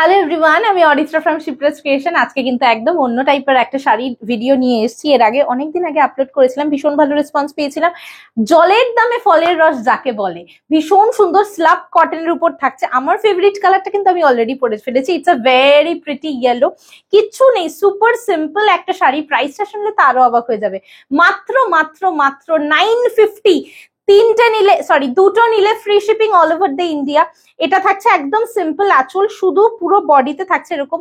Hello everyone, আমি Aritra from Shipra's creation. আজকে কিন্তু একদম অন্য টাইপের একটা শাড়ির ভিডিও নিয়ে এসেছি। এর আগে অনেকদিন আগে আপলোড করেছিলাম, ভীষণ ভালো রেসপন্স পেয়েছিলাম। জলের দামে ফলের রস যাকে বলে, ভীষণ সুন্দর স্লাব কটনের উপর থাকছে। আমার ফেভারিট কালারটা কিন্তু আমি অলরেডি পরে ফেলেছি। It's a very pretty yellow. কিচ্ছু নেই, সুপার সিম্পল একটা শাড়ি। প্রাইসটা শুনলে তো আরো অবাক হয়ে যাবে। মাত্র মাত্র মাত্র 950। দুটো নিলে free shipping all over the India. এটা থাকছে একদম সিম্পল আঁচল, শুধু পুরো বডিতে থাকছে এরকম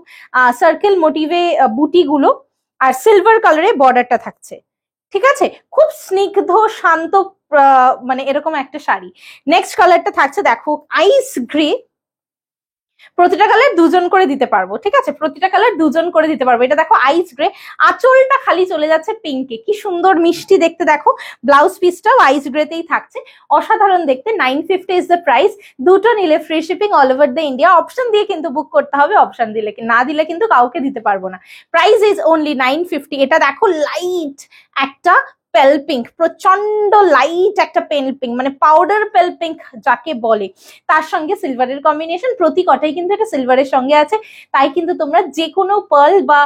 সার্কেল মোটিভে বুটি গুলো, আর সিলভার কালারে বর্ডারটা থাকছে। ঠিক আছে, খুব স্নিগ্ধ শান্ত মানে এরকম একটা শাড়ি। নেক্সট কালারটা থাকছে দেখো আইস গ্রে। প্রতিটা কালার দুজন করে দিতে পারবো, ঠিক আছে, প্রতিটা কালার দুজন করে দিতে পারবো। এটা দেখো আইস গ্রে, আঁচলটা খালি চলে যাচ্ছে পিঙ্কে, কি সুন্দর মিষ্টি দেখতে। দেখো ব্লাউজ পিসটাও আইস গ্রেতেই থাকছে, অসাধারণ দেখতে। 950 ইজ দ্য প্রাইস। দুটো নিলে free shipping all over the India. Option দিয়ে কিন্তু বুক করতে হবে, অপশন দিলে না দিলে কিন্তু কাউকে দিতে পারবো না। Price is only 950। এটা দেখো লাইট একটা পেল পিঙ্ক, প্রচন্ড লাইট একটা পেল পিঙ্ক, মানে পাউডার পেল পিঙ্ক যাকে বলে, তার সঙ্গে সিলভারের কম্বিনেশন। প্রতি কটাই কিন্তু এটা সিলভারের সঙ্গে আছে, তাই কিন্তু তোমরা যে কোনো পার্ল বা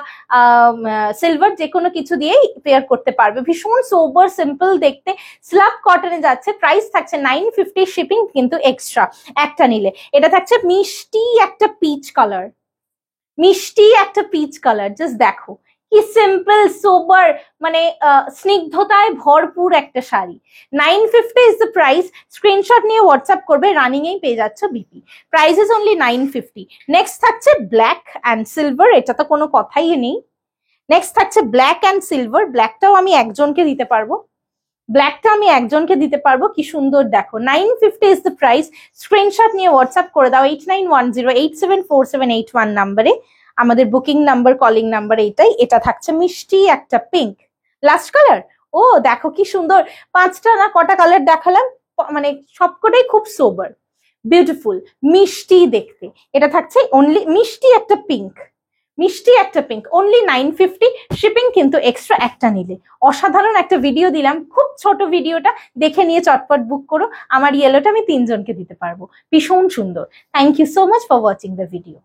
সিলভার যে কোনো কিছু দিয়েই পেয়ার করতে পারবে। ভীষণ সোবার সিম্পল দেখতে, স্লাব কটনে যাচ্ছে। প্রাইস থাকছে 950, শিপিং কিন্তু এক্সট্রা একটা নিলে। এটা থাকছে মিষ্টি একটা পিচ কালার, মিষ্টি একটা পিচ কালার। জাস্ট দেখো কি সিম্পল সোবার, মানে স্নিগ্ধতায় ভরপুর একটা sari. 950 is the price. Screenshot নিয়ে হোয়াটসঅ্যাপ করবে, রানিং এই পেয়ে যাচ্ছ BP. Price is only 950। Next থাকছে ব্ল্যাক অ্যান্ড সিলভার, এটা তো কোনো কথাই নেই। নেক্সট থাকছে ব্ল্যাক অ্যান্ড সিলভার। ব্ল্যাকটাও আমি একজনকে দিতে পারবো, কি সুন্দর দেখো। 950 ইজ দ্য প্রাইস। স্ক্রিনশট নিয়ে হোয়াটসঅ্যাপ করে দাও 8910874781 নাম্বারে। আমাদের বুকিং নাম্বার, কলিং নাম্বার এইটাই। এটা থাকছে মিষ্টি একটা পিঙ্ক। লাস্ট কালার, ও দেখো কি সুন্দর। পাঁচটা না কটা কালার দেখালাম, মানে সবকটাই খুব সোবার, বিউটিফুল, মিষ্টি দেখতে। এটা থাকছে অনলি মিষ্টি একটা পিঙ্ক, অনলি 950। শিপিং কিন্তু এক্সট্রা একটা নিলে। অসাধারণ একটা ভিডিও দিলাম, খুব ছোট ভিডিওটা দেখে নিয়ে চটপট বুক করো। আমার ইয়েলোটা আমি 3 জনকে দিতে পারবো, ভীষণ সুন্দর। Thank you so much for watching the video.